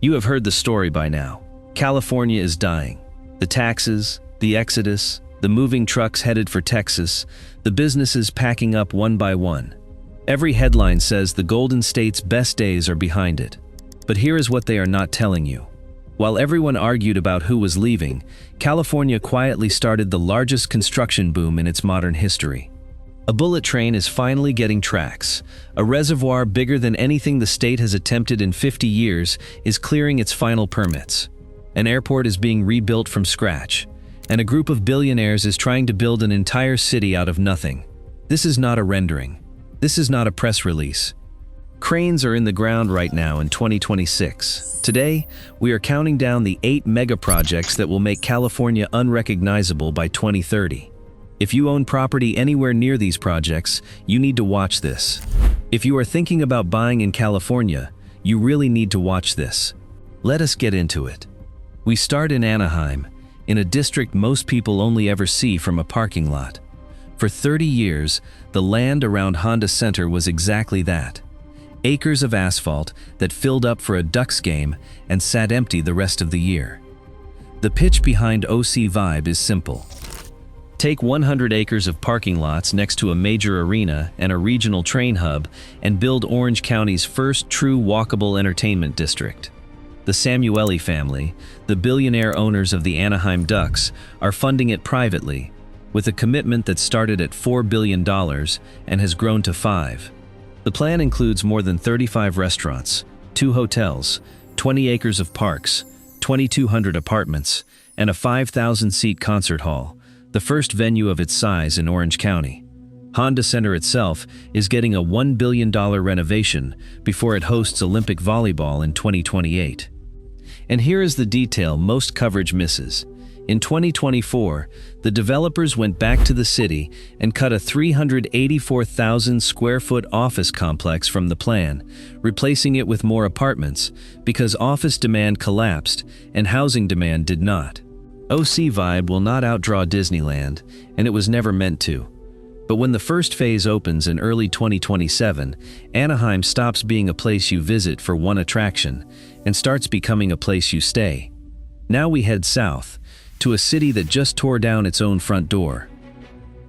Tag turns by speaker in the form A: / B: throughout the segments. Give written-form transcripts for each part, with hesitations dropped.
A: You have heard the story by now. California is dying. The taxes, the exodus, the moving trucks headed for Texas, the businesses packing up one by one. Every headline says the Golden State's best days are behind it. But here is what they are not telling you. While everyone argued about who was leaving, California quietly started the largest construction boom in its modern history. A bullet train is finally getting tracks. A reservoir bigger than anything the state has attempted in 50 years is clearing its final permits. An airport is being rebuilt from scratch, and a group of billionaires is trying to build an entire city out of nothing. This is not a rendering. This is not a press release. Cranes are in the ground right now in 2026. Today, we are counting down the 8 megaprojects that will make California unrecognizable by 2030. If you own property anywhere near these projects, you need to watch this. If you are thinking about buying in California, you really need to watch this. Let us get into it. We start in Anaheim, in a district most people only ever see from a parking lot. For 30 years, the land around Honda Center was exactly that. Acres of asphalt that filled up for a Ducks game and sat empty the rest of the year. The pitch behind OCVibe is simple. Take 100 acres of parking lots next to a major arena and a regional train hub and build Orange County's first true walkable entertainment district. The Samueli family, the billionaire owners of the Anaheim Ducks, are funding it privately, with a commitment that started at $4 billion and has grown to $5 billion. The plan includes more than 35 restaurants, 2 hotels, 20 acres of parks, 2,200 apartments, and a 5,000-seat concert hall, the first venue of its size in Orange County. Honda Center itself is getting a $1 billion renovation before it hosts Olympic volleyball in 2028. And here is the detail most coverage misses. In 2024, the developers went back to the city and cut a 384,000 square foot office complex from the plan, replacing it with more apartments because office demand collapsed and housing demand did not. OCVibe will not outdraw Disneyland, and it was never meant to. But when the first phase opens in early 2027, Anaheim stops being a place you visit for one attraction and starts becoming a place you stay. Now we head south, to a city that just tore down its own front door.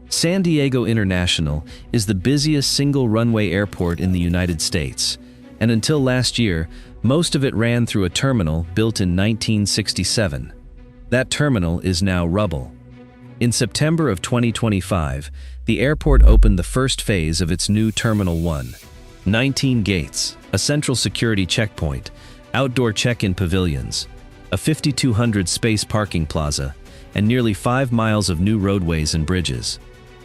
A: San Diego International is the busiest single runway airport in the United States, and until last year, most of it ran through a terminal built in 1967. That terminal is now rubble. In September of 2025, the airport opened the first phase of its new Terminal 1. 19 gates, a central security checkpoint, outdoor check-in pavilions, a 5,200-space parking plaza, and nearly 5 miles of new roadways and bridges.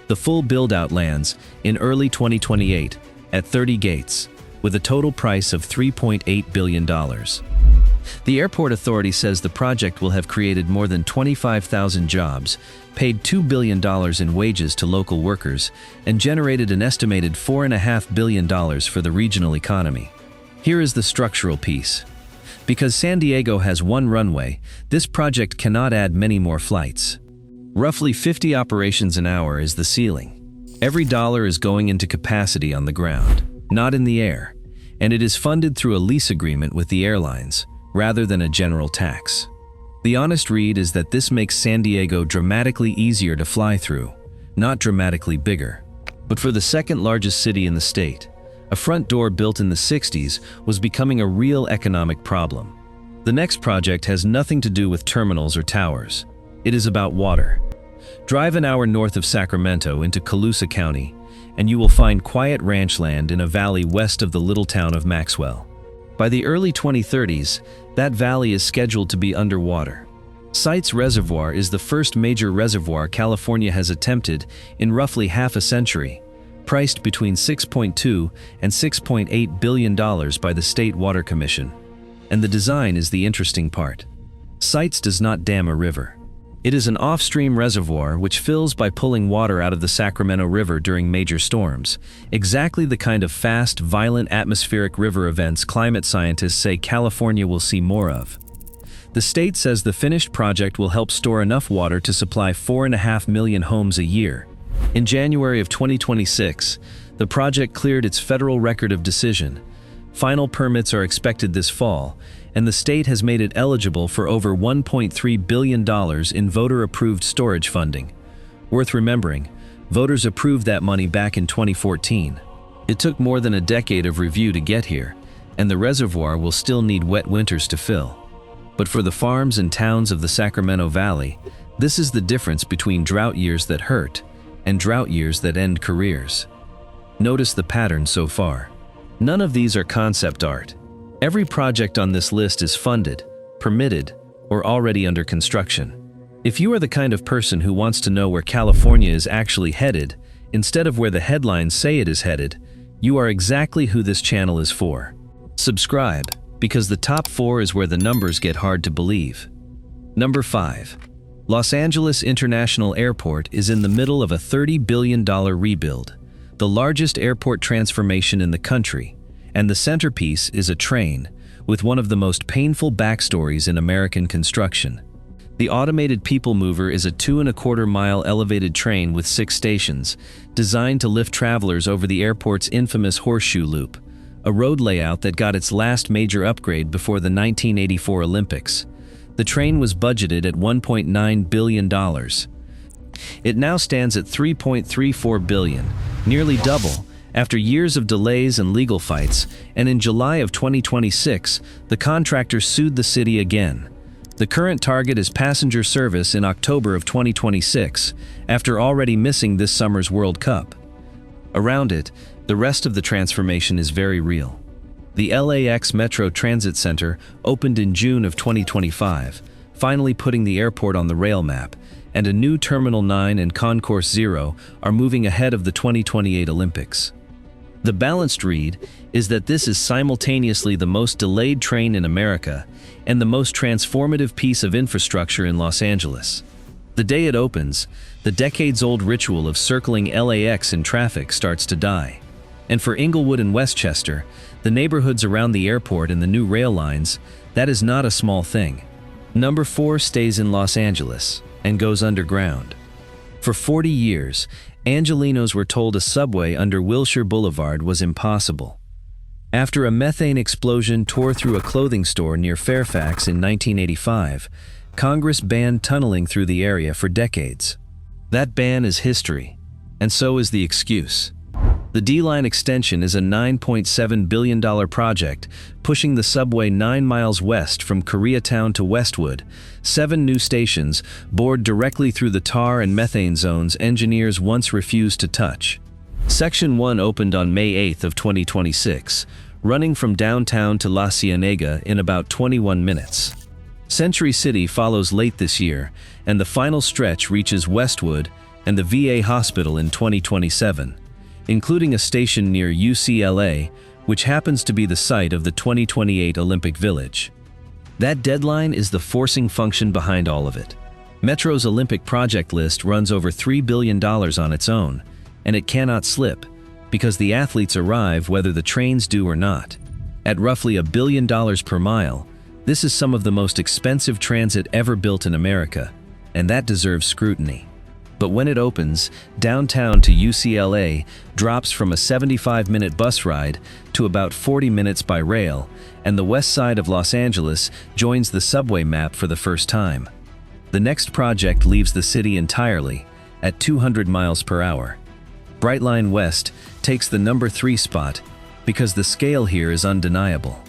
A: The full build-out lands in early 2028 at 30 gates, with a total price of $3.8 billion. The airport authority says the project will have created more than 25,000 jobs, paid $2 billion in wages to local workers, and generated an estimated $4.5 billion for the regional economy. Here is the structural piece. Because San Diego has one runway, this project cannot add many more flights. Roughly 50 operations an hour is the ceiling. Every dollar is going into capacity on the ground, not in the air, and it is funded through a lease agreement with the airlines, rather than a general tax. The honest read is that this makes San Diego dramatically easier to fly through, not dramatically bigger. But for the second largest city in the state, a front door built in the 60s was becoming a real economic problem. The next project has nothing to do with terminals or towers. It is about water. Drive an hour north of Sacramento into Solano County, and you will find quiet ranch land in a valley west of the little town of Maxwell. By the early 2030s, that valley is scheduled to be underwater. Site's Reservoir is the first major reservoir California has attempted in roughly half a century, priced between $6.2 and $6.8 billion by the State Water Commission. And the design is the interesting part. Sites does not dam a river. It is an off-stream reservoir which fills by pulling water out of the Sacramento River during major storms, exactly the kind of fast, violent atmospheric river events climate scientists say California will see more of. The state says the finished project will help store enough water to supply 4.5 million homes a year. In January of 2026, the project cleared its federal record of decision. Final permits are expected this fall, and the state has made it eligible for over $1.3 billion in voter-approved storage funding. Worth remembering, voters approved that money back in 2014. It took more than a decade of review to get here, and the reservoir will still need wet winters to fill. But for the farms and towns of the Sacramento Valley, this is the difference between drought years that hurt and drought years that end careers. Notice the pattern so far. None of these are concept art. Every project on this list is funded, permitted, or already under construction. If you are the kind of person who wants to know where California is actually headed, instead of where the headlines say it is headed, you are exactly who this channel is for. Subscribe, because the top 4 is where the numbers get hard to believe. Number 5. Los Angeles International Airport is in the middle of a $30 billion rebuild, the largest airport transformation in the country, and the centerpiece is a train, with one of the most painful backstories in American construction. The automated people mover is a 2.25-mile elevated train with 6 stations, designed to lift travelers over the airport's infamous horseshoe loop, a road layout that got its last major upgrade before the 1984 Olympics. The train was budgeted at $1.9 billion. It now stands at $3.34 billion, nearly double, after years of delays and legal fights, and in July of 2026, the contractor sued the city again. The current target is passenger service in October of 2026, after already missing this summer's World Cup. Around it, the rest of the transformation is very real. The LAX Metro Transit Center opened in June of 2025, finally putting the airport on the rail map, and a new Terminal 9 and Concourse 0 are moving ahead of the 2028 Olympics. The balanced read is that this is simultaneously the most delayed train in America and the most transformative piece of infrastructure in Los Angeles. The day it opens, the decades-old ritual of circling LAX in traffic starts to die. And for Inglewood and Westchester, the neighborhoods around the airport and the new rail lines, that is not a small thing. Number 4 stays in Los Angeles and goes underground. For 40 years, Angelenos were told a subway under Wilshire Boulevard was impossible. After a methane explosion tore through a clothing store near Fairfax in 1985, Congress banned tunneling through the area for decades. That ban is history, and so is the excuse. The D-Line extension is a $9.7 billion project, pushing the subway 9 miles west from Koreatown to Westwood, 7 new stations, bored directly through the tar and methane zones engineers once refused to touch. Section 1 opened on May 8 of 2026, running from downtown to La Cienega in about 21 minutes. Century City follows late this year, and the final stretch reaches Westwood and the VA hospital in 2027. Including a station near UCLA, which happens to be the site of the 2028 Olympic Village. That deadline is the forcing function behind all of it. Metro's Olympic project list runs over $3 billion on its own, and it cannot slip, because the athletes arrive whether the trains do or not. At roughly $1 billion per mile, this is some of the most expensive transit ever built in America, and that deserves scrutiny. But when it opens, downtown to UCLA drops from a 75-minute bus ride to about 40 minutes by rail, and the west side of Los Angeles joins the subway map for the first time. The next project leaves the city entirely, at 200 miles per hour. Brightline West takes the number 3 spot because the scale here is undeniable.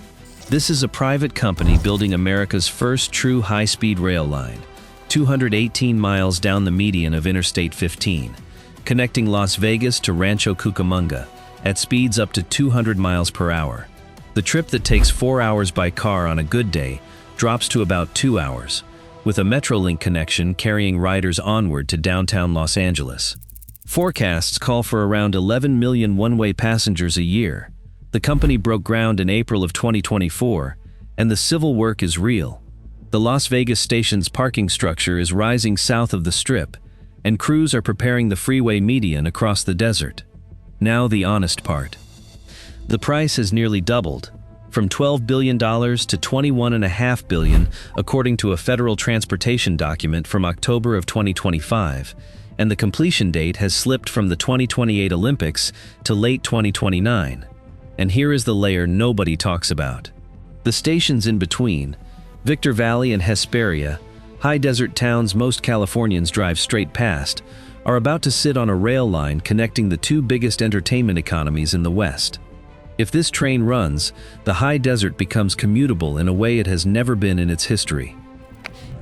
A: This is a private company building America's first true high-speed rail line, 218 miles down the median of Interstate 15, connecting Las Vegas to Rancho Cucamonga at speeds up to 200 miles per hour. The trip that takes 4 hours by car on a good day drops to about 2 hours, with a Metrolink connection carrying riders onward to downtown Los Angeles. Forecasts call for around 11 million one-way passengers a year. The company broke ground in April of 2024, and the civil work is real. The Las Vegas station's parking structure is rising south of the Strip, and crews are preparing the freeway median across the desert. Now the honest part. The price has nearly doubled, from $12 billion to $21.5 billion, according to a federal transportation document from October of 2025, and the completion date has slipped from the 2028 Olympics to late 2029. And here is the layer nobody talks about. The stations in between, Victor Valley and Hesperia, high desert towns most Californians drive straight past, are about to sit on a rail line connecting the two biggest entertainment economies in the West. If this train runs, the high desert becomes commutable in a way it has never been in its history.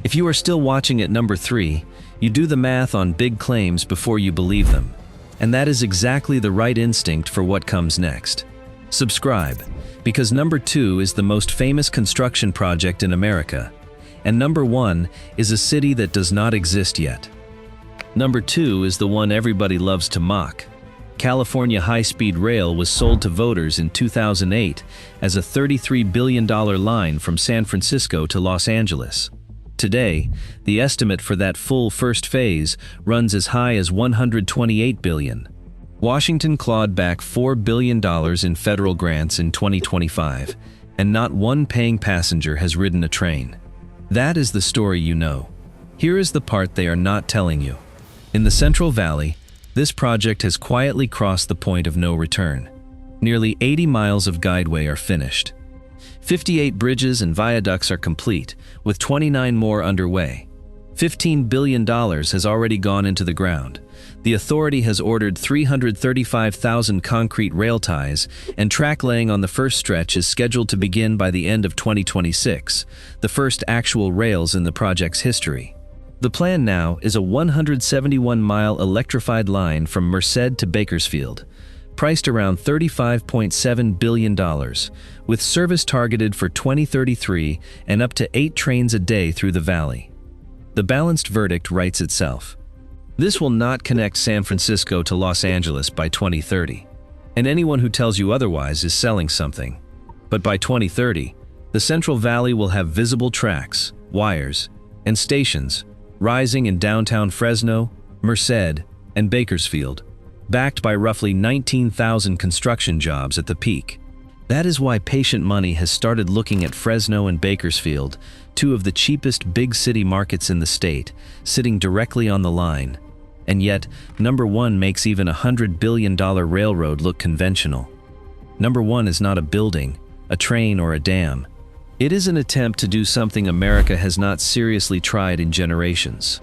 A: If you are still watching at number 3, you do the math on big claims before you believe them. And that is exactly the right instinct for what comes next. Subscribe, because number 2 is the most famous construction project in America, and number 1 is a city that does not exist yet. Number 2 is the one everybody loves to mock. California high-speed rail was sold to voters in 2008 as a $33 billion line from San Francisco to Los Angeles. Today, the estimate for that full first phase runs as high as $128 billion. Washington clawed back $4 billion in federal grants in 2025, and not one paying passenger has ridden a train. That is the story you know. Here is the part they are not telling you. In the Central Valley, this project has quietly crossed the point of no return. Nearly 80 miles of guideway are finished. 58 bridges and viaducts are complete, with 29 more underway. $15 billion has already gone into the ground. The authority has ordered 335,000 concrete rail ties, and track laying on the first stretch is scheduled to begin by the end of 2026, the first actual rails in the project's history. The plan now is a 171-mile electrified line from Merced to Bakersfield, priced around $35.7 billion, with service targeted for 2033 and up to 8 trains a day through the valley. The balanced verdict writes itself. This will not connect San Francisco to Los Angeles by 2030, and anyone who tells you otherwise is selling something. But by 2030, the Central Valley will have visible tracks, wires, and stations rising in downtown Fresno, Merced, and Bakersfield, backed by roughly 19,000 construction jobs at the peak. That is why patient money has started looking at Fresno and Bakersfield, two of the cheapest big city markets in the state, sitting directly on the line. And yet, number 1 makes even a $100 billion railroad look conventional. Number 1 is not a building, a train, or a dam. It is an attempt to do something America has not seriously tried in generations.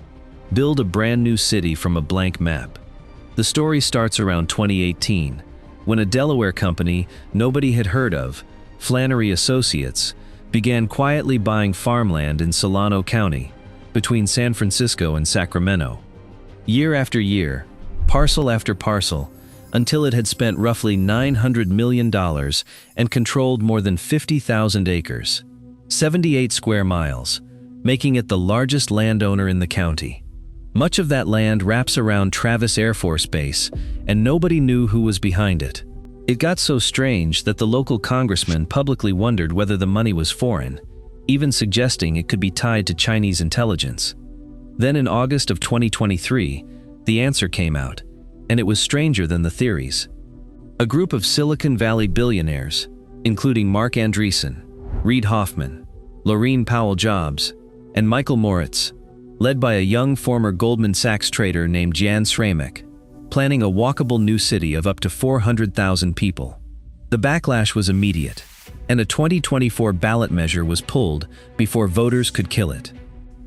A: Build a brand new city from a blank map. The story starts around 2018, when a Delaware company nobody had heard of, Flannery Associates, began quietly buying farmland in Solano County, between San Francisco and Sacramento. Year after year, parcel after parcel, until it had spent roughly $900 million and controlled more than 50,000 acres, 78 square miles, making it the largest landowner in the county. Much of that land wraps around Travis Air Force Base, and nobody knew who was behind it. It got so strange that the local congressman publicly wondered whether the money was foreign, even suggesting it could be tied to Chinese intelligence. Then in August of 2023, the answer came out, and it was stranger than the theories. A group of Silicon Valley billionaires, including Mark Andreessen, Reid Hoffman, Laurene Powell Jobs, and Michael Moritz, led by a young former Goldman Sachs trader named Jan Sramek, planning a walkable new city of up to 400,000 people. The backlash was immediate, and a 2024 ballot measure was pulled before voters could kill it.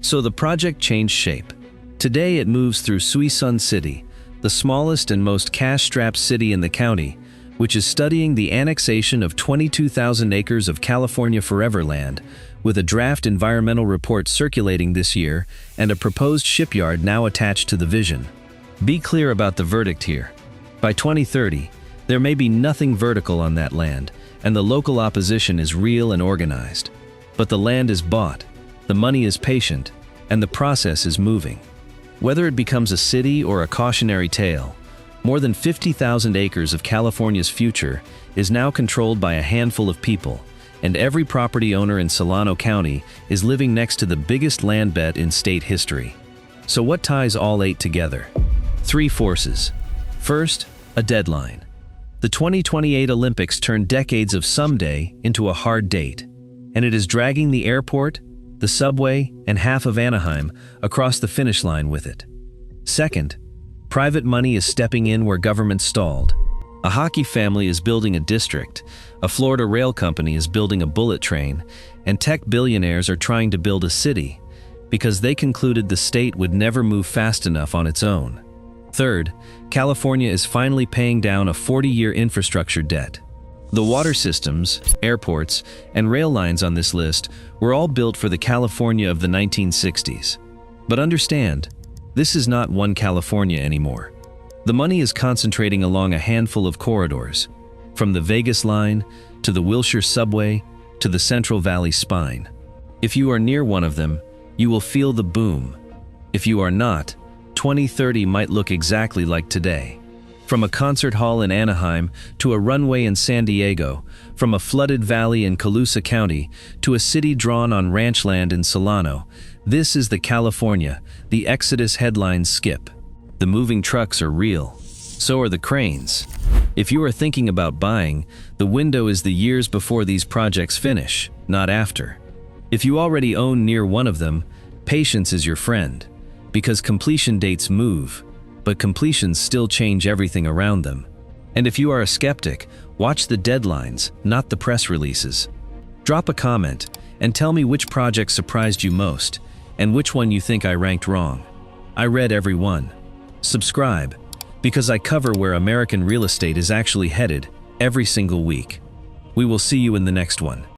A: So the project changed shape. Today it moves through Suisun City, the smallest and most cash-strapped city in the county, which is studying the annexation of 22,000 acres of California Forever land, with a draft environmental report circulating this year and a proposed shipyard now attached to the vision. Be clear about the verdict here. By 2030, there may be nothing vertical on that land, and the local opposition is real and organized. But the land is bought, the money is patient, and the process is moving. Whether it becomes a city or a cautionary tale, more than 50,000 acres of California's future is now controlled by a handful of people, and every property owner in Solano County is living next to the biggest land bet in state history. So what ties all 8 together? 3 forces. First, a deadline. The 2028 Olympics turned decades of someday into a hard date, and it is dragging the airport, the subway, and half of Anaheim across the finish line with it. Second, private money is stepping in where government stalled. A hockey family is building a district, a Florida rail company is building a bullet train, and tech billionaires are trying to build a city because they concluded the state would never move fast enough on its own. Third, California is finally paying down a 40-year infrastructure debt. The water systems, airports, and rail lines on this list were all built for the California of the 1960s. But understand, this is not one California anymore. The money is concentrating along a handful of corridors, from the Vegas line to the Wilshire subway to the Central Valley spine. If you are near one of them, you will feel the boom. If you are not, 2030 might look exactly like today. From a concert hall in Anaheim to a runway in San Diego, from a flooded valley in Solano County to a city drawn on ranch land in Solano, this is the California the Exodus headlines skip. The moving trucks are real. So are the cranes. If you are thinking about buying, the window is the years before these projects finish, not after. If you already own near one of them, patience is your friend, because completion dates move, but completions still change everything around them. And if you are a skeptic, watch the deadlines, not the press releases. Drop a comment and tell me which project surprised you most and which one you think I ranked wrong. I read every one. Subscribe, because I cover where American real estate is actually headed every single week. We will see you in the next one.